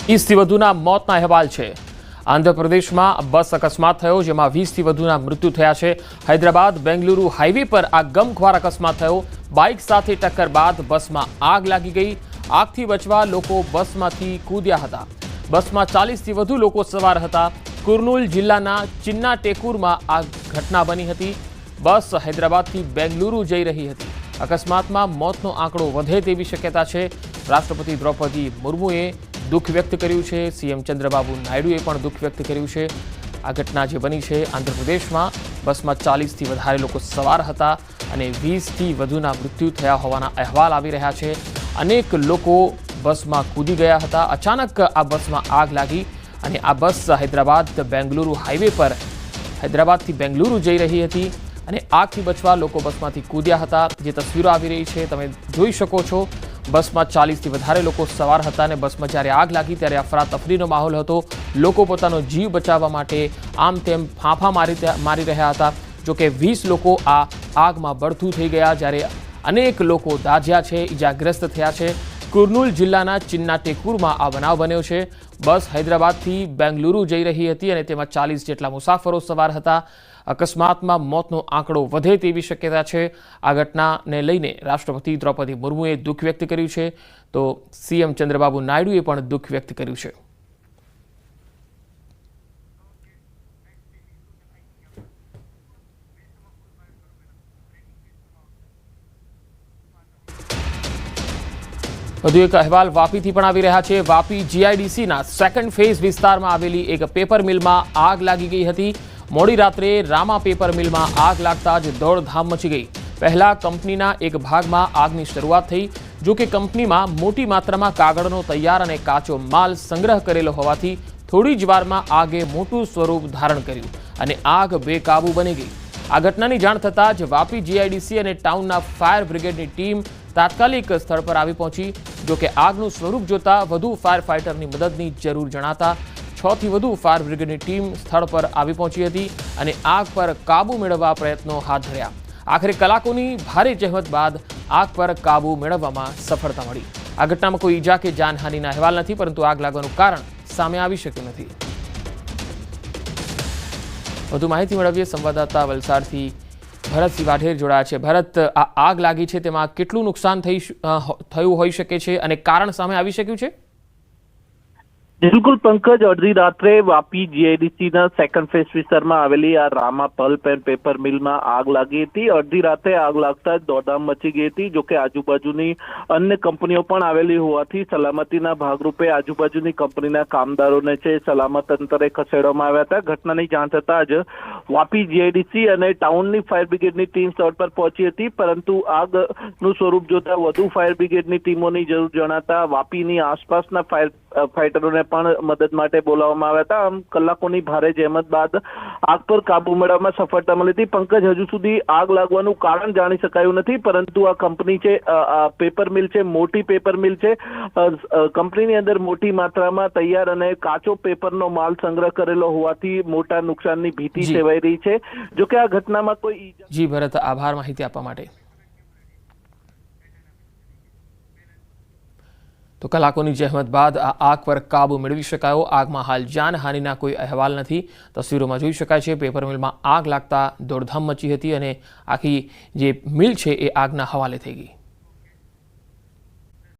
30થી વધુના મોતના અહેવાલ છે। આંધ્રપ્રદેશમાં બસ અકસ્માત થયો, જેમાં 20થી વધુના મૃત્યુ થયા છે। હૈદરાબાદ બેંગલુરુ હાઈવે પર આ ગમખ્વાર અકસ્માત થયો। બાઇક સાથે ટક્કર બાદ બસમાં આગ લાગી ગઈ। આગથી બચવા લોકો બસમાંથી કૂદ્યા હતા। બસમાં 40થી વધુ લોકો સવાર હતા। કુર્નૂલ જિલ્લાના ચિન્નાટેકુરમાં આ ઘટના બની હતી। બસ હૈદરાબાદથી બેંગલુરુ જઈ રહી હતી। અકસ્માતમાં મોતનો આંકડો વધે તેવી શક્યતા છે। રાષ્ટ્રપતિ દ્રૌપદી મુર્મુએ દુઃખ વ્યક્ત કર્યું છે। સીએમ ચંદ્રબાબુ નાયડુએ પણ દુઃખ વ્યક્ત કર્યું છે। આ ઘટના જે બની છે આંધ્રપ્રદેશમાં, બસમાં 40થી વધારે લોકો સવાર હતા અને 20થી વધુના મૃત્યુ થયા હોવાના અહેવાલ આવી રહ્યા છે। અનેક લોકો બસમાં કૂદી ગયા હતા। અચાનક આ બસમાં આગ લાગી અને આ બસ હૈદરાબાદ બેંગલુરુ હાઈવે પર હૈદરાબાદથી બેંગલુરુ જઈ રહી હતી અને આગથી બચવા લોકો બસમાંથી કૂદ્યા હતા। જે તસવીરો આવી રહી છે તમે જોઈ શકો છો। બસમાં 40થી વધારે લોકો સવાર હતા અને બસમાં જ્યારે આગ લાગી ત્યારે અફરાતફરીનો માહોલ હતો। લોકો પોતાનો જીવ બચાવવા માટે આમ તેમ ફાંફા મારી રહ્યા હતા। જોકે 20 લોકો આ આગમાં બળતું થઈ ગયા, જ્યારે અનેક લોકો દાઝ્યા છે, ઇજાગ્રસ્ત થયા છે। કુર્નૂલ જિલ્લાના ચિન્નાટેકુરમાં આ બનાવ બન્યો છે। બસ હૈદરાબાદથી બેંગલુરુ જઈ રહી હતી અને તેમાં 40 જેટલા મુસાફરો સવાર હતા। અકસ્માતમાં મોતનો આંકડો વધે તેવી શક્યતા છે। આ ઘટનાને લઈને રાષ્ટ્રપતિ દ્રૌપદી મુર્મુએ દુઃખ વ્યક્ત કર્યું છે, તો સીએમ ચંદ્રબાબુ નાયડુએ પણ દુઃખ વ્યક્ત કર્યું છે। વધુ એક અહેવાલ વાપીથી પણ આવી રહ્યા છે। વાપી જીઆઈડીસીના સેકન્ડ ફેઝ વિસ્તારમાં આવેલી એક પેપર મિલમાં આગ લાગી ગઈ હતી। મોડી રાત્રે રામા પેપર મિલમાં આગ લાગતા જ દોડધામ મચી ગઈ। પહેલા કંપનીના એક ભાગમાં આગની શરૂઆત થઈ। જો કે કંપનીમાં મોટી માત્રામાં કાગળનો તૈયાર અને કાચો માલ સંગ્રહ કરેલો હોવાથી થોડી જ વારમાં આગે મોટું સ્વરૂપ ધારણ કર્યું અને આગ બેકાબૂ બની ગઈ। આ ઘટનાની જાણ થતાં જ વાપી જીઆઈડીસી અને ટાઉનના ફાયર બ્રિગેડની ટીમ તાત્કાલિક સ્થળ પર આવી પહોંચી। જો કે આગનું સ્વરૂપ જોતા વધુ ફાયર ફાઇટરની મદદની જરૂર જણાતા 6થી વધુ ફાયર બ્રિગેડની ટીમ સ્થળ પર આવી પહોંચી હતી અને આગ પર કાબૂ મેળવવા પ્રયત્નો હાથ ધર્યા। આખરે કલાકોની ભારે જહેમત બાદ આગ પર કાબૂ મેળવવામાં સફળતા મળી। આ ઘટનામાં કોઈ ઈજા કે જાનહાનિના અહેવાલ નથી, પરંતુ આગ લાગવાનું કારણ સામે આવી શક્યું નથી। વધુ માહિતી મેળવીએ સંવાદદાતા વલસાડથી ભરતસિંહ વાઢેર જોડાયા છે। ભરત, આ આગ લાગી છે તેમાં કેટલું નુકસાન થયું હોઈ શકે છે અને કારણ સામે આવી શક્યું છે? બિલકુલ પંકજ, અડધી રાત્રે વાપી જીઆઈડીસીના સેકન્ડ ફેઝ વિસ્તારમાં આવેલી આ રામા પલ્પ એન્ડ પેપર મિલમાં આગ લાગી હતી। અડધી રાતે આગ લાગતા જ દોડધામ મચી ગઈ હતી। જોકે આજુબાજુની અન્ય કંપનીઓ પણ આવેલી હોવાથી સલામતીના ભાગરૂપે આજુબાજુની કંપનીના કામદારોને છે સલામત અંતરે ખસેડવામાં આવ્યા હતા। ઘટનાની જાણ થતાં જ વાપી જીઆઈડીસી અને ટાઉનની ફાયર બ્રિગેડની ટીમ સ્થળ પર પહોંચી હતી, પરંતુ આગનું સ્વરૂપ જોતા વધુ ફાયર બ્રિગેડની ટીમોની જરૂર જણાતા વાપીની આસપાસના ફાઇટરોને પણ મદદ માટે બોલાવવામાં આવ્યા હતા। આમ કલાકોની ભારે જહેમત બાદ આગ પર કાબુ મેળવવામાં સફળતા મળી હતી। પંકજ, હજુ સુધી આગ લાગવાનું કારણ જાણી શકાયું નથી, પરંતુ આ કંપની છે, પેપર મિલ છે, મોટી પેપર મિલ છે। કંપનીની અંદર મોટી માત્રામાં તૈયાર અને કાચો પેપરનો માલ સંગ્રહ કરેલો હોવાથી મોટા નુકસાનની ભીતિ સેવાઈ રહી છે। જોકે આ ઘટનામાં કોઈ જી ભરત, આભાર માહિતી આપવા માટે। તો કલાકોની જહેમત બાદ આ આગ પર કાબૂ મેળવી શકાયો। આગમાં હાલ જાનહાનિના કોઈ અહેવાલ નથી। તસવીરોમાં જોઈ શકાય છે પેપર મિલમાં આગ લાગતા દોડધામ મચી હતી અને આખી જે મિલ છે એ આગના હવાલે થઈ ગઈ।